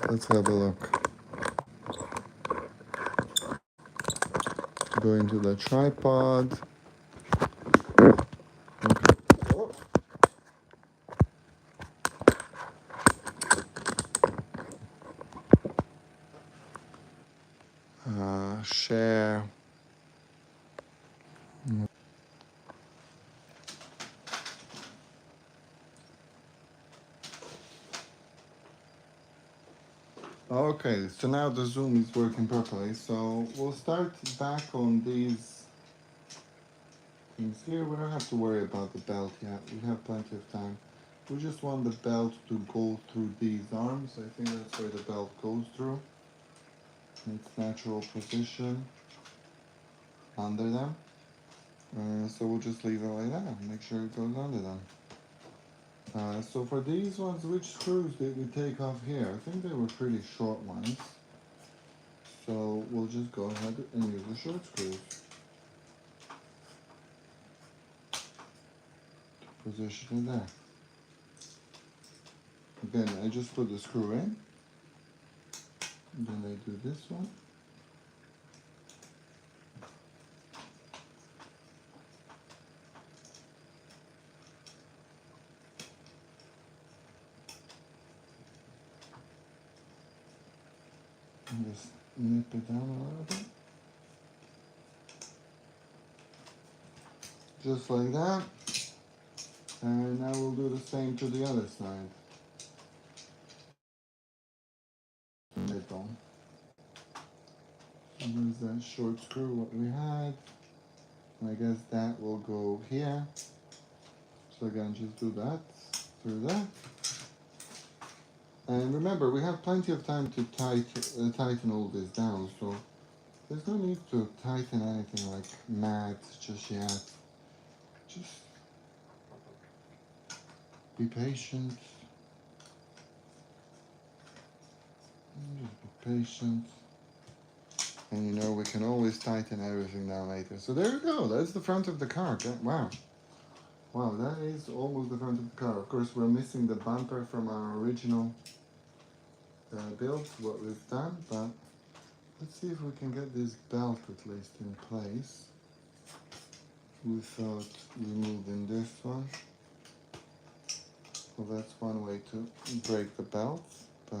Let's have a look. Go into the tripod. Share. Okay, so now the zoom is working properly. So we'll start back on these things here. We don't have to worry about the belt yet. We have plenty of time. We just want the belt to go through these arms. I think that's where the belt goes through. Its natural position under them. So we'll just leave it like that. Make sure it goes under them. So for these ones, which screws did we take off here? I think they were pretty short ones. So we'll just go ahead and use the short screws. Position it there. Then I just put the screw in. Then I do this one. And just nip it down a little bit. Just like that. And now we'll do the same to the other side. Middle. So there's that short screw what we had. I guess that will go here. So again, just do that through that. And remember, we have plenty of time to tighten all this down, so there's no need to tighten anything like mad just yet. Just be patient. Just be patient. And you know, we can always tighten everything down later. So there we go, that's the front of the car. Wow. Wow, that is almost the front of the car. Of course, we're missing the bumper from our original build, what we've done, but let's see if we can get this belt at least in place without removing this one. Well, that's one way to break the belt, but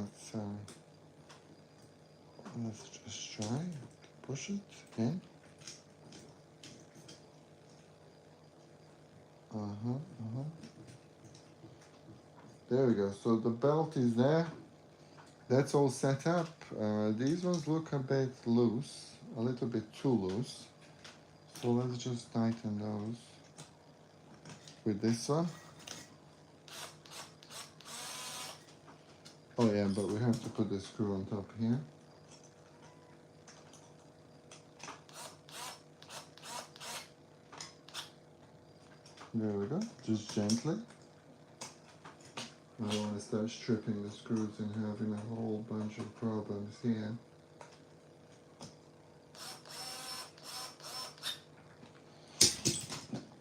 let's just try. Push it in. There we go. So the belt is there. That's all set up. These ones look a bit loose, a little bit too loose. So let's just tighten those with this one. Oh yeah, but we have to put the screw on top here. There we go, just gently. I don't want to start stripping the screws and having a whole bunch of problems here.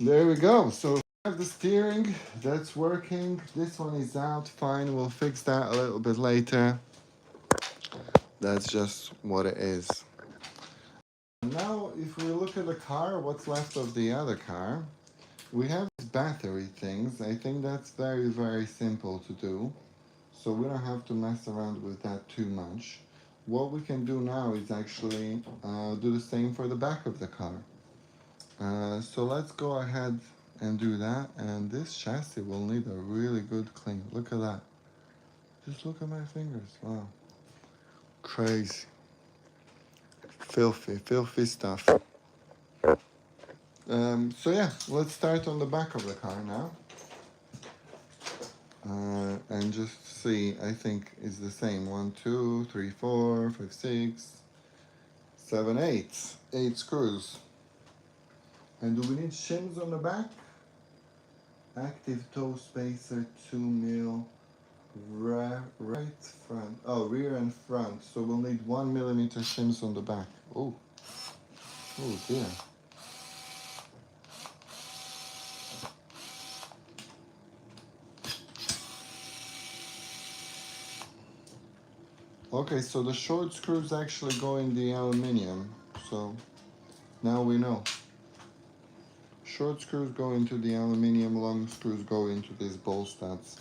There we go, so we have the steering, that's working. This one is out, fine, we'll fix that a little bit later. That's just what it is. Now, if we look at the car, what's left of the other car, we have these battery things. I think that's very, very simple to do. So we don't have to mess around with that too much. What we can do now is actually do the same for the back of the car. So let's go ahead and do that. And this chassis will need a really good clean. Look at that. Just look at my fingers. Wow. Crazy. Filthy, filthy stuff. So yeah, let's start on the back of the car now. And just see, I think it's the same. 1, 2, 3, 4, 5, 6, 7, 8. 8 screws. And do we need shims on the back? Active toe spacer 2 mil. Right front. Oh, rear and front. So we'll need 1 millimeter shims on the back. Oh. Oh dear. Okay, so the short screws actually go in the aluminium. So now we know. Short screws go into the aluminium, long screws go into these ball studs.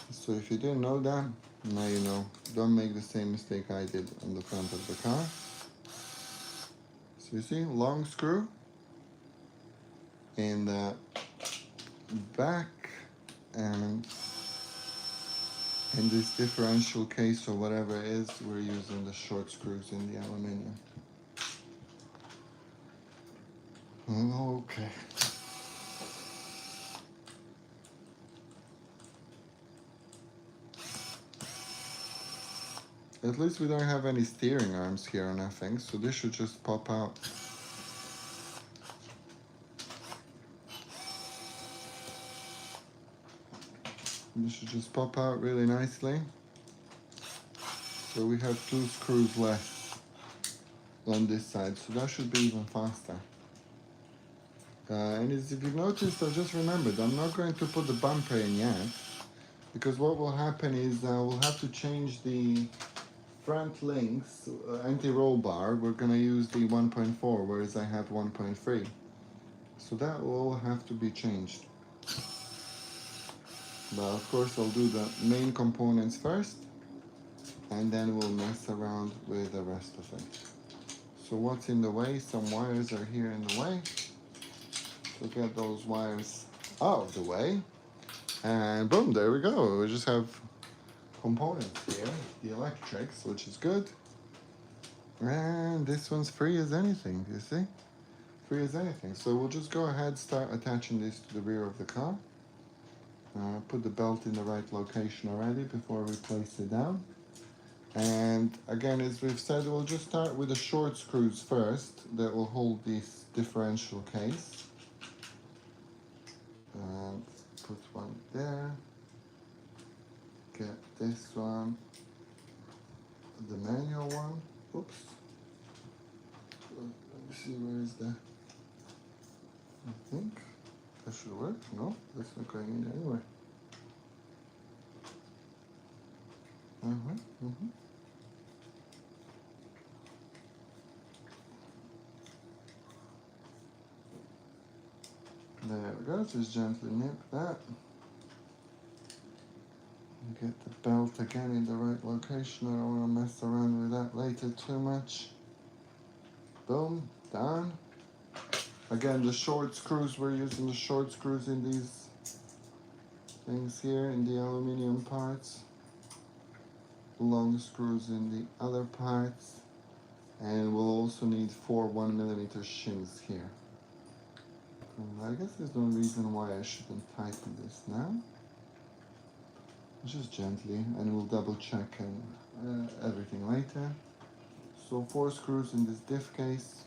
So if you didn't know that, now you know. Don't make the same mistake I did on the front of the car. So you see, long screw in the back, and in this differential case or whatever it is, we're using the short screws in the aluminium. Okay. At least we don't have any steering arms here or nothing, so this should just pop out. This should just pop out really nicely. So we have 2 screws left on this side, so that should be even faster. And as if you've noticed, I just remembered, I'm not going to put the bumper in yet, because what will happen is we'll have to change the front links, anti-roll bar. We're going to use the 1.4, whereas I have 1.3. So that will have to be changed. But of course I'll do the main components first, and then we'll mess around with the rest of it. So what's in the way? Some wires are here in the way. So get those wires out of the way. And boom, there we go. We just have components here, the electrics, which is good. And this one's free as anything, you see? Free as anything. So we'll just go ahead, start attaching this to the rear of the car. Put the belt in the right location already before we place it down. And again, as we've said, we'll just start with the short screws first that will hold this differential case. And put one there. Get this one, the manual one. Oops. Let me see, where is that? I think that should work. No, that's not going in anywhere. There we go, just gently nip that. And get the belt again in the right location. I don't want to mess around with that later too much. Boom, done. Again, the short screws, we're using the short screws in these things here, in the aluminium parts. Long screws in the other parts. And we'll also need 4 1mm shims here. I guess there's no reason why I shouldn't tighten this now. Just gently, and we'll double check everything later. So 4 screws in this diff case.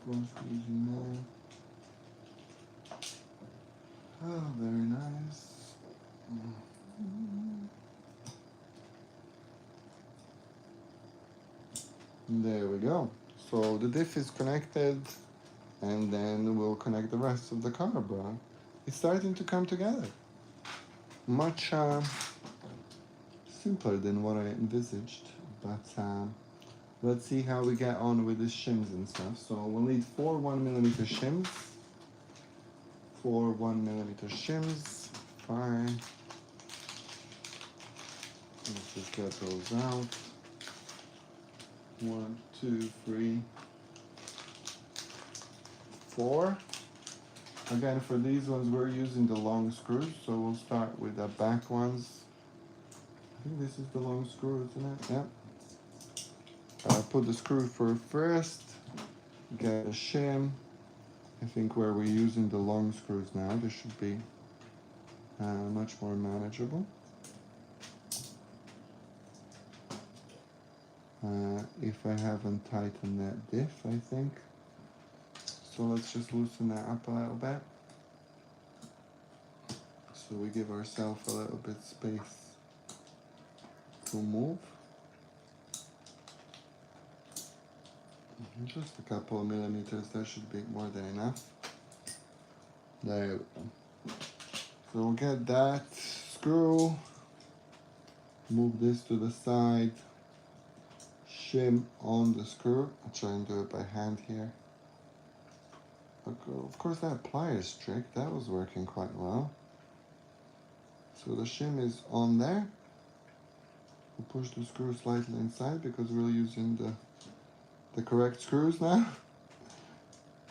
4 screws in there. Oh, very nice. There we go. So the diff is connected, and then we'll connect the rest of the car, bro. It's starting to come together. Much simpler than what I envisaged, but let's see how we get on with the shims and stuff. So we'll need 4 1mm shims. 4 1mm shims. Fine. Let's just get those out. 1, 2, 3, 4. Again, for these ones, we're using the long screws, so we'll start with the back ones. I think this is the long screw, isn't it? Yeah. Put the screw for first, get a shim. I think where we're using the long screws now, this should be much more manageable. If I haven't tightened that diff, I think. So let's just loosen that up a little bit. So we give ourselves a little bit space to move. Just a couple of millimeters, that should be more than enough. There we go. So we'll get that screw, move this to the side, shim on the screw. I'll try and do it by hand here. Of course that pliers trick, that was working quite well. So the shim is on there. We'll push the screw slightly inside because we're using the correct screws now.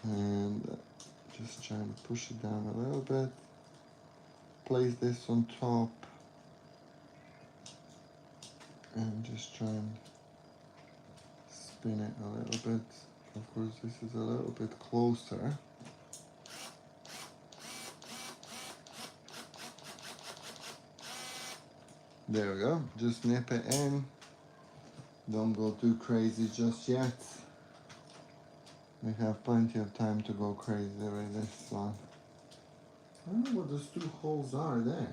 And just try and push it down a little bit. Place this on top. And just try and spin it a little bit. Of course this is a little bit closer. There we go, just nip it in. Don't go too crazy just yet. We have plenty of time to go crazy with this one. I don't know what those two holes are there.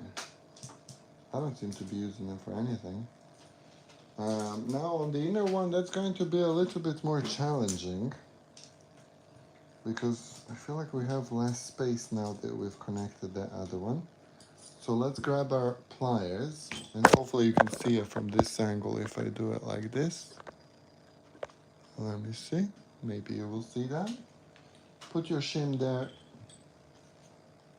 I don't seem to be using them for anything. Now on the inner one, that's going to be a little bit more challenging because I feel like we have less space now that we've connected that other one. So let's grab our pliers, and hopefully you can see it from this angle if I do it like this. Let me see, maybe you will see that. Put your shim there,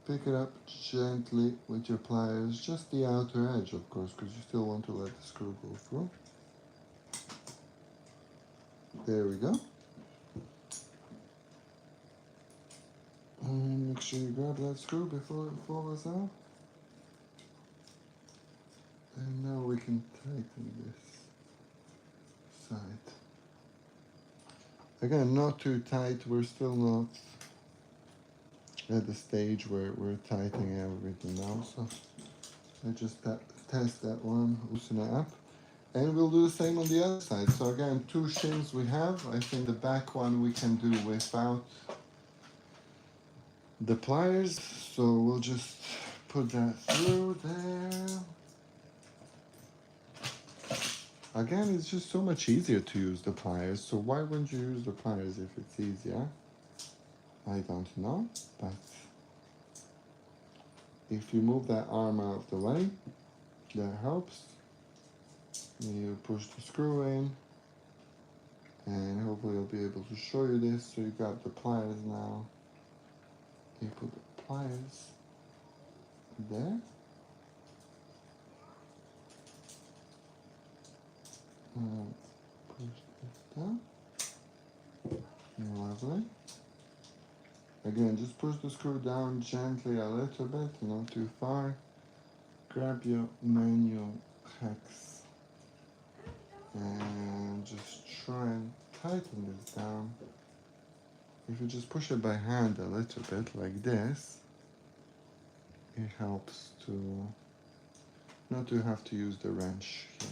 pick it up gently with your pliers, just the outer edge of course, because you still want to let the screw go through. There we go. And make sure you grab that screw before it falls out. And now we can tighten this side. Again, not too tight, we're still not at the stage where we're tightening everything now, so I just test that one, loosen it up. And we'll do the same on the other side. So again, two shims we have. I think the back one we can do without the pliers. So we'll just put that through there. Again, it's just so much easier to use the pliers. So why wouldn't you use the pliers if it's easier? I don't know, but if you move that arm out of the way, that helps. You push the screw in, and hopefully I'll be able to show you this. So you got the pliers now. You put the pliers there. And push this down. Lovely. Again, just push the screw down gently a little bit, not too far. Grab your manual hex and just try and tighten this down. If you just push it by hand a little bit like this, it helps to not to have to use the wrench here.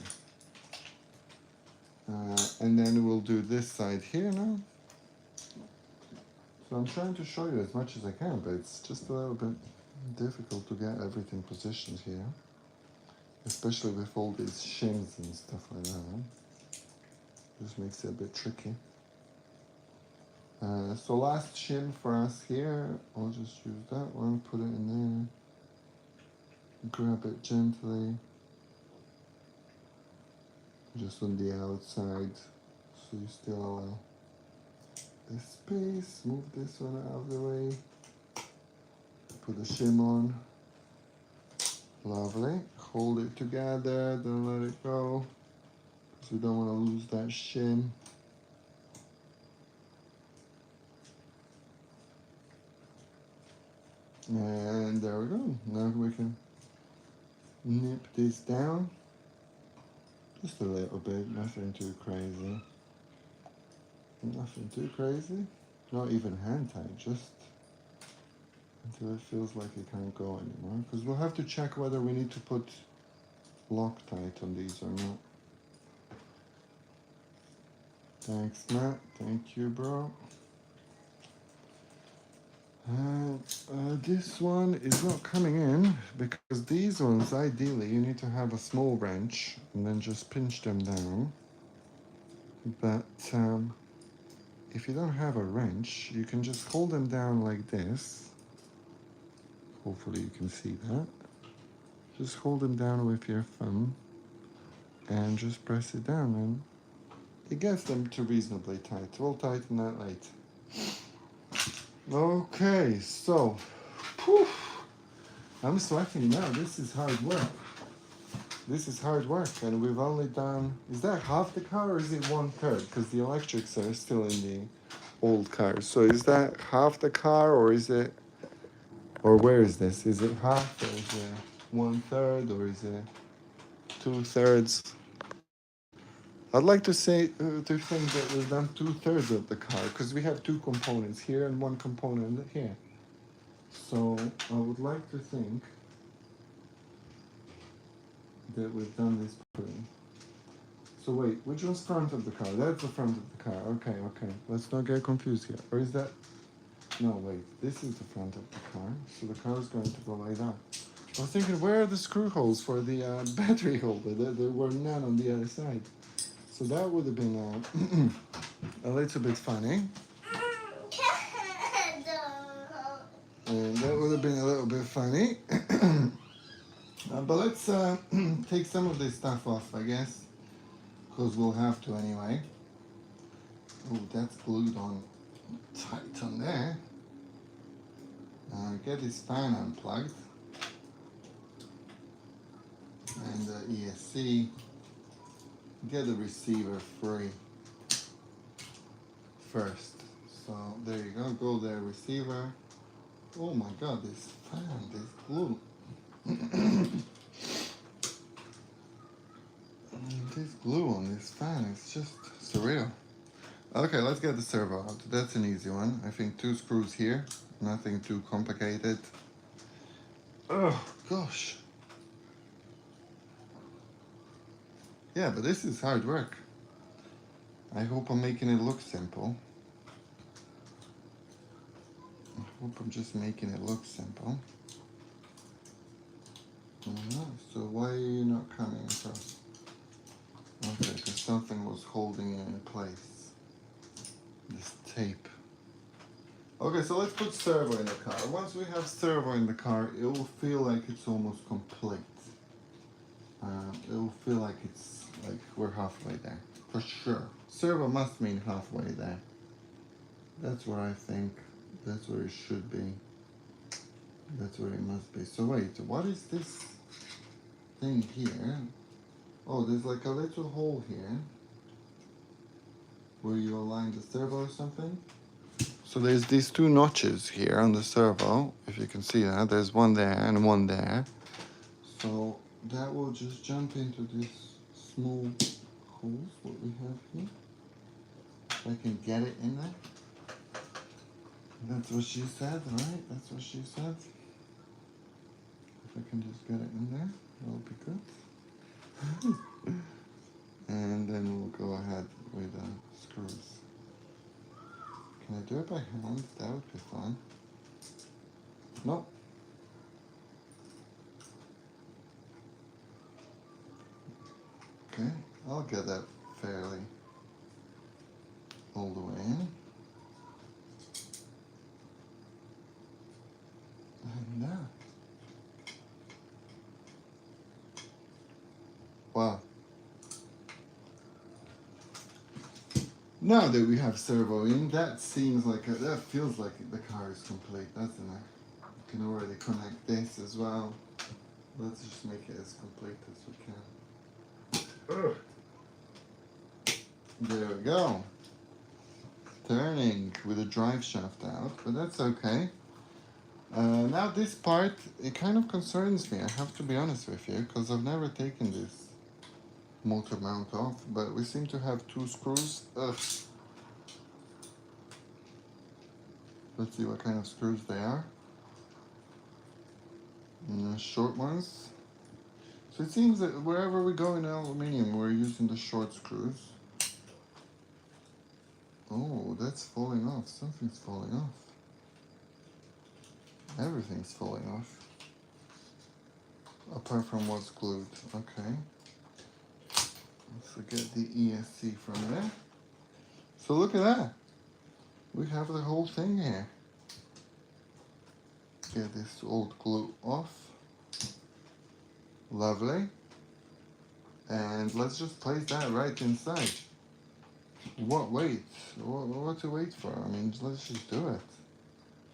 And then we'll do this side here now. So I'm trying to show you as much as I can, but it's just a little bit difficult to get everything positioned here, especially with all these shims and stuff like that. Just makes it a bit tricky. So last shim for us here, I'll just use that one, put it in there, grab it gently, just on the outside, so you still allow this space. Move this one out of the way, put the shim on. Lovely. Hold it together, don't let it go, because we don't want to lose that shim. And there we go. Now we can nip this down. Just a little bit, nothing too crazy. Nothing too crazy. Not even hand tight, just until it feels like it can't go anymore. Because we'll have to check whether we need to put Loctite on these or not. Thanks, Matt. Thank you, bro. This one is not coming in because these ones, ideally, you need to have a small wrench and then just pinch them down. But if you don't have a wrench, you can just hold them down like this. Hopefully you can see that. Just hold them down with your thumb and just press it down, and it gets them to reasonably tight. We'll tighten that later. Okay, so, whew, I'm sweating now. This is hard work. This is hard work, and we've only done, is that half the car or is it 1/3? Because the electrics are still in the old car. So is that half the car, or is it, or where is this? Is it half, or is it 1/3, or is it 2/3? I'd like to say, to think that we've done 2/3 of the car, because we have two components here and one component here. So I would like to think that we've done this properly. So wait, which one's front of the car? That's the front of the car. Okay, okay. Let's not get confused here. Or is that... No, wait. This is the front of the car. So the car is going to go like that. I was thinking, where are the screw holes for the battery holder? There were none on the other side. So that would have been a little bit funny. And that would have been a little bit funny. But let's take some of this stuff off, I guess. Because we'll have to anyway. Oh, that's glued on tight on there. Get this fan unplugged. And the ESC. Get the receiver free first. So there you go. Go there, receiver. Oh my god, this fan, this glue. This glue on this fan is just surreal. Okay, let's get the servo out. That's an easy one. I think 2 screws here. Nothing too complicated. Oh, gosh. Yeah, but this is hard work. I hope I'm making it look simple. I hope I'm just making it look simple. So why are you not coming across? Okay, because something was holding it in place. This tape. Okay, so let's put servo in the car. Once we have servo in the car, it will feel like it's almost complete. It will feel like it's like we're halfway there, for sure. Servo must mean halfway there. That's what I think. That's where it should be. That's where it must be. So wait, what is this thing here? Oh, there's like a little hole here where you align the servo or something. So there's these 2 notches here on the servo, if you can see that. There's one there and one there. So that will just jump into this small holes, what we have here. If I can get it in there. That's what she said, right? That's what she said. If I can just get it in there, that'll be good. And then we'll go ahead with the screws. Can I do it by hand? That would be fun. Nope. Okay, I'll get that fairly all the way in. And now. Wow. Now that we have servo in, that seems like, that feels like the car is complete, doesn't it? You can already connect this as well. Let's just make it as complete as we can. Ugh. There we go. Turning with the drive shaft out, but that's okay. Now this part, it kind of concerns me, I have to be honest with you, because I've never taken this motor mount off, but we seem to have 2 screws. Ugh. Let's see what kind of screws they are. Short ones. So it seems that wherever we go in aluminium, we're using the short screws. Oh, that's falling off. Something's falling off. Everything's falling off. Apart from what's glued. Okay. So get the ESC from there. So look at that. we have the whole thing here. Get this old glue off. Lovely. And let's just place that right inside. What wait? What to wait for? I mean, let's just do it.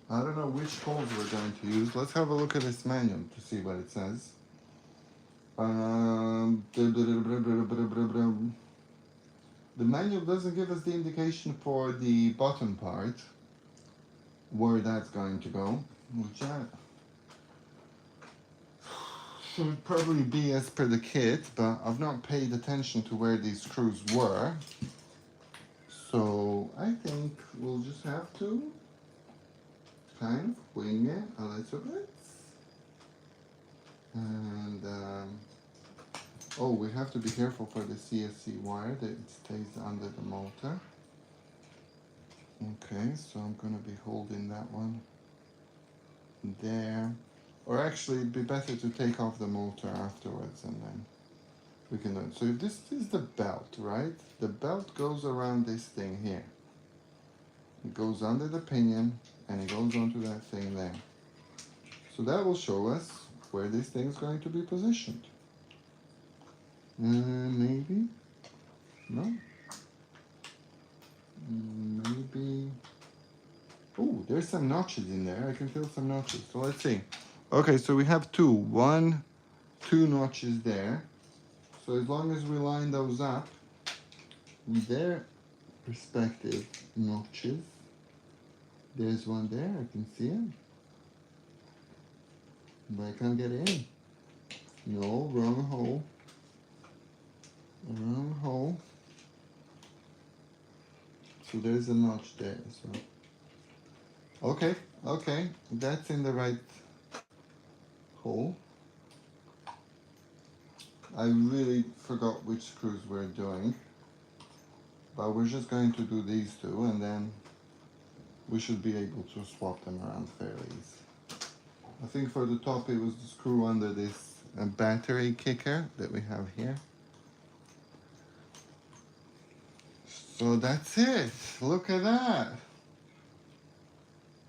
I don't know which holes we're going to use. Let's have a look at this manual to see what it says. The manual doesn't give us the indication for the bottom part, where that's going to go, which should probably be as per the kit, but I've not paid attention to where these screws were. So I think we'll just have to kind of wing it a little bit. And oh, we have to be careful for the CSC wire that it stays under the motor. Okay, so I'm gonna be holding that one there. Or actually, it'd be better to take off the motor afterwards and then we can do it. So if this is the belt, right? The belt goes around this thing here. It goes under the pinion and it goes onto that thing there. So that will show us where this thing is going to be positioned. Maybe? No? Maybe... Oh, there's some notches in there. I can feel some notches. So let's see. Okay, so we have two notches there. So as long as we line those up with their respective notches. There's one there, I can see it. But I can't get in. No, wrong hole. Wrong hole. So there's a notch there as well. Okay, that's in the right hole. I really forgot which screws we're doing. But we're just going to do these two and then we should be able to swap them around fairly easy. I think for the top it was the screw under this battery kicker that we have here. So that's it. Look at that.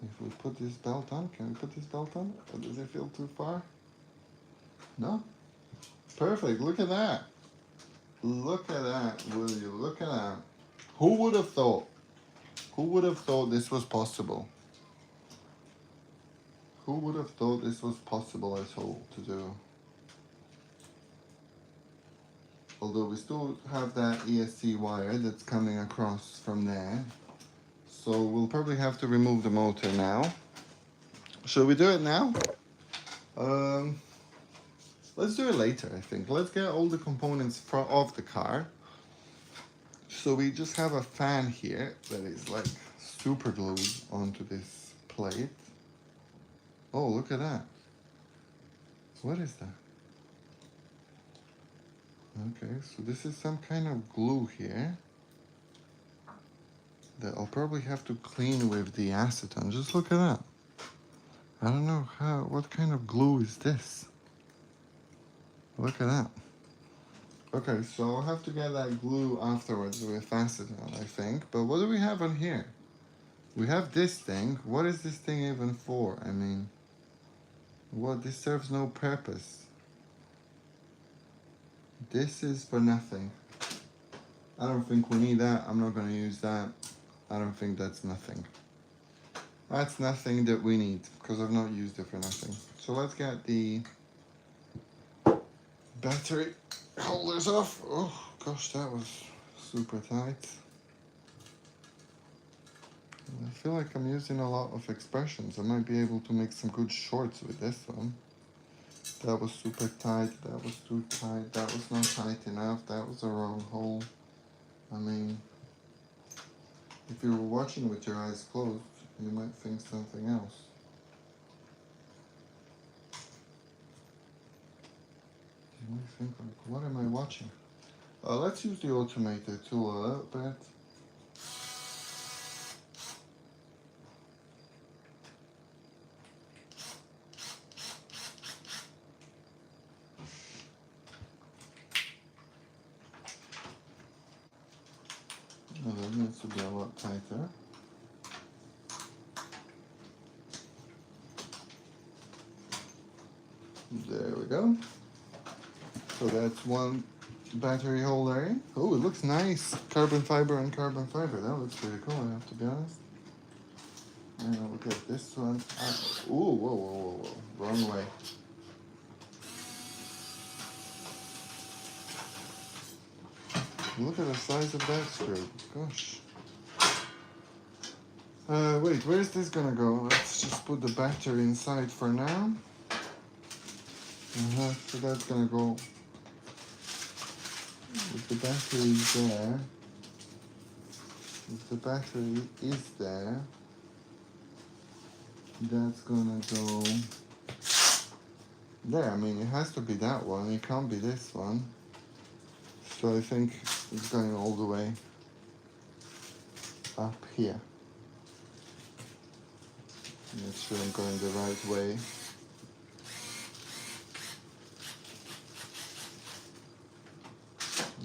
If we put this belt on, can we put this belt on? Or does it feel too far? No? Perfect. Look at that. Look at that, will you? Look at that. Who would have thought? Who would have thought this was possible? Who would have thought this was possible at all to do? Although we still have that ESC wire that's coming across from there. So we'll probably have to remove the motor now. Shall we do it now? Let's do it later, I think. Let's get all the components off the car. So we just have a fan here that is like super glued onto this plate. Oh, look at that. What is that? Okay, so this is some kind of glue here that I'll probably have to clean with the acetone. Just look at that. I don't know what kind of glue is this? Look at that. Okay, so I'll have to get that glue afterwards with acetone, I think. But what do we have on here? We have this thing. What is this thing even for? I mean, what? This serves no purpose. This is for nothing. I don't think we need that. I'm not going to use that. I don't think that's nothing. That's nothing that we need because I've not used it for nothing. So let's get the battery holders off. Oh gosh, that was super tight. I feel like I'm using a lot of expressions. I might be able to make some good shorts with this one. That was super tight, that was too tight, that was not tight enough, that was the wrong hole. I mean, if you were watching with your eyes closed, you might think something else. You might think like, what am I watching? Let's use the automated tool a little bit. That needs to be a lot tighter. go. So that's one battery holder. Oh, it looks nice. Carbon fiber and carbon fiber. That looks pretty cool, I have to be honest. And I'll look at this one. Ooh, whoa, whoa, whoa, whoa. Wrong way. Look at the size of that screw. Gosh. Wait, where's this gonna go? Let's just put the battery inside for now. So that's gonna go with the battery there. If the battery is there, that's gonna go there. I mean, it has to be that one. It can't be this one. So I think it's going all the way up here. Make sure I'm going the right way.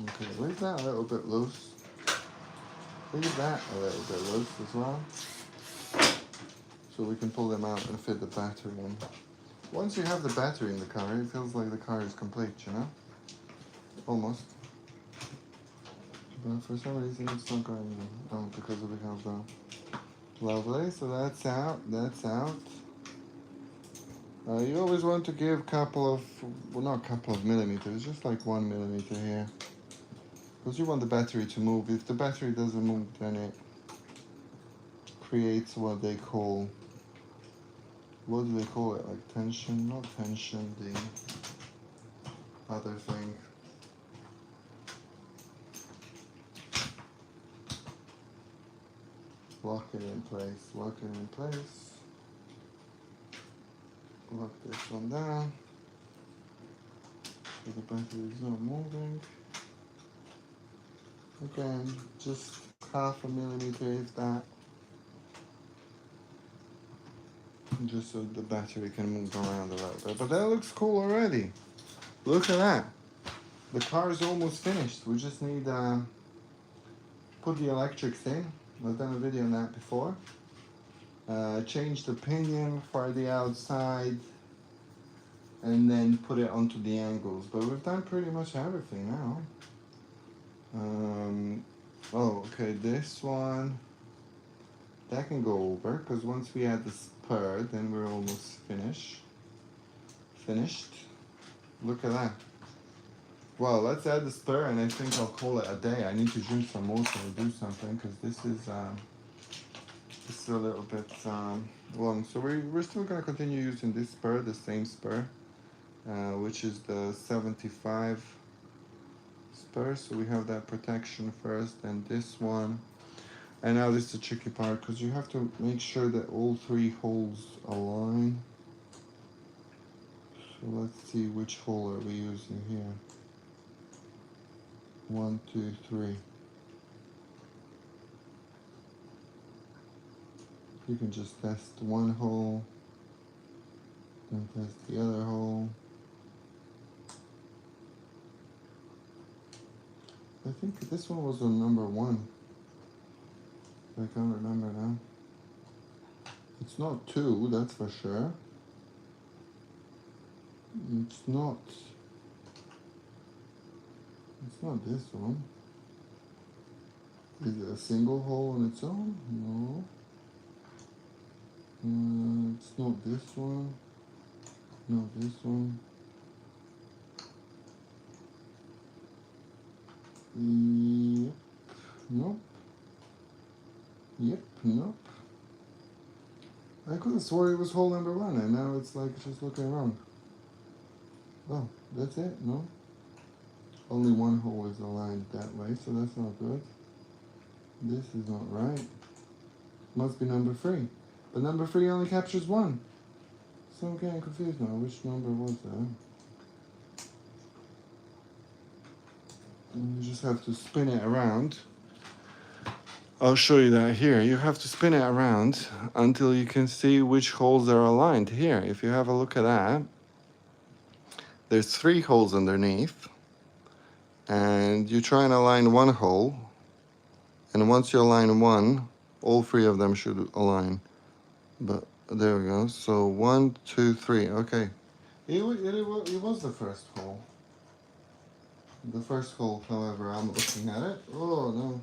Okay, leave that a little bit loose. Leave that a little bit loose as well. So we can pull them out and fit the battery in. Once you have the battery in the car, it feels like the car is complete, you know? Almost. But for some reason it's not going in. Oh, because of the countdown. Lovely, so that's out, that's out. You always want to give a couple of, well, not a couple of millimeters, just like 1 millimeter here. Because you want the battery to move. If the battery doesn't move, then it creates what they call, what do they call it? Like tension? Not tension, the other thing. Lock it in place, lock it in place. Lock this one down. So the battery is not moving. Again, just 0.5 millimeter if that. Just so the battery can move around a little bit. But that looks cool already. Look at that. The car is almost finished. We just need put the electrics in. I've done a video on that before. Change the pinion for the outside and then put it onto the angles. But we've done pretty much everything now. Oh, okay, this one, that can go over, because once we add the spur, then we're almost finished. Look at that. Well, let's add the spur, and I think I'll call it a day. I need to drink some water and do something, because this is a little bit long. So we're still going to continue using this spur, the same spur, which is the 75 spur. So we have that protection first, and this one. And now this is the tricky part, because you have to make sure that all 3 holes align. So let's see, which hole are we using here? 1, 2, 3. You can just test one hole, then test the other hole. I think this one was on number 1. I can't remember now. It's not 2, that's for sure. It's not this one. Is it a single hole on its own? No. It's not this one. No, this one. Yep. Nope. Yep. Nope. I could have swore it was hole number 1, and now it's like just looking wrong. Oh, that's it? No? Only one hole is aligned that way, so that's not good. This is not right. Must be number 3. But number 3 only captures 1. So I'm getting confused now. Which number was that? And you just have to spin it around. I'll show you that here. You have to spin it around until you can see which holes are aligned. Here, if you have a look at that, there's 3 holes underneath. And you try and align one hole. And once you align one, all 3 of them should align. But there we go. So 1, 2, 3. Okay. It was the first hole. The first hole, however, I'm looking at it. Oh no.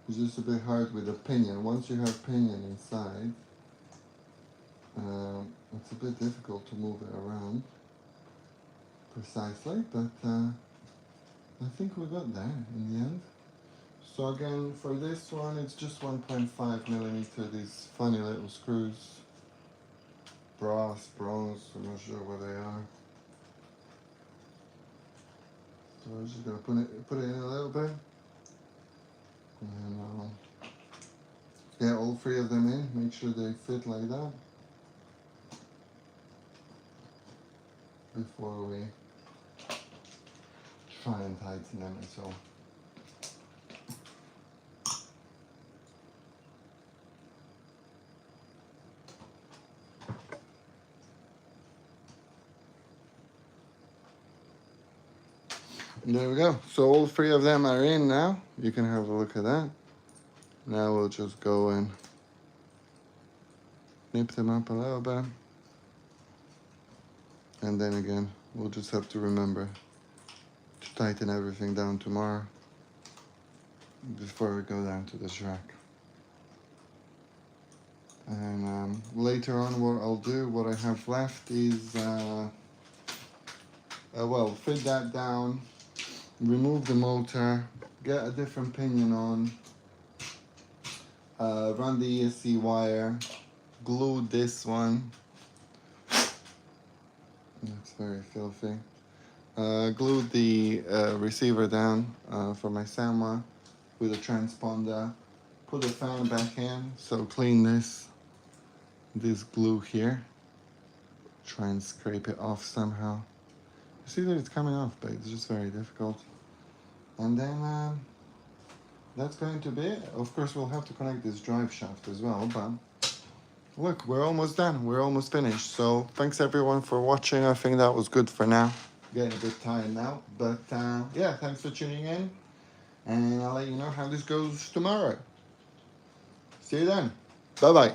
It's just a bit hard with the pinion. Once you have pinion inside, it's a bit difficult to move it around precisely, but I think we got there in the end. So again, for this one, it's just 1.5 millimeter, these funny little screws. Brass, bronze, I'm not sure what they are. So I'm just gonna put it in a little bit. And get all three of them in, make sure they fit like that. Before we try and tighten them and so. There we go. So all three of them are in now. You can have a look at that. Now we'll just go and nip them up a little bit. And then again, we'll just have to remember to tighten everything down tomorrow before we go down to the track. And later on, what I'll do, what I have left is, well, fit that down, remove the motor, get a different pinion on, run the ESC wire, glue this one. That's very filthy. Glue the receiver down for my Sama with a transponder. Put the fan back in, so clean this glue here. Try and scrape it off somehow. You see that it's coming off, but it's just very difficult. And then that's going to be it. Of course, we'll have to connect this drive shaft as well, but look, we're almost done. We're almost finished. So thanks everyone for watching. I think that was good for now. Getting a bit tired now, but yeah, thanks for tuning in. And I'll let you know how this goes tomorrow. See you then. Bye-bye.